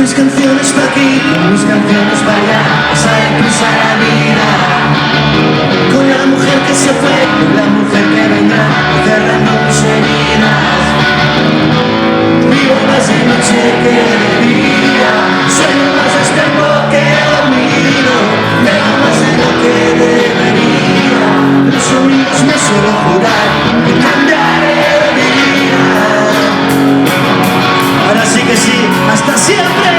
mis canciones pa' aquí, con mis canciones pa' allá, pasar y cruzar la vida. Con la mujer que se fue, con la mujer que vendrá, cerrando mis heridas. Vivo más de noche que de día, sueño más despierto que dormido, veo más de lo que debería. Los domingos me suelo jurar que cambiaré de vida. Ahora sí que sí, hasta siempre.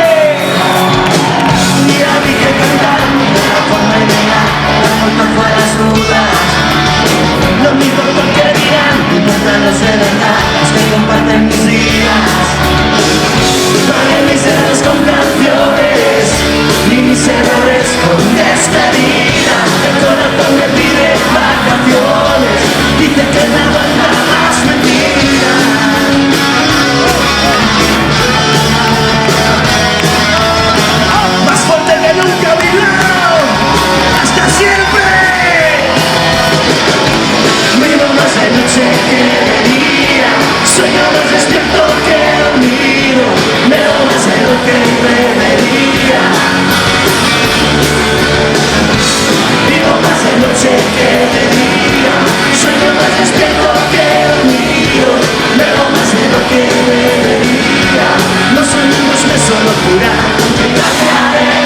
Y había que cantar de la forma ideal, la forma fue las dudas. No me importa que digan, me importan los de verdad, los que comparten mis días. Pagué mis errores con canciones y mis errores con despedida. El corazón me pide vacaciones, dice que no aguanta más mentira. Más fuerte que nunca a mi lado, hasta siempre. Vivo más de noche que de día, sueño más despierto que dormido, veo más de lo que debería. Vivo más de noche que de día, sueño más despierto que dormido, veo más de lo que debería. Los sueños me suelo jurar que cambiaré.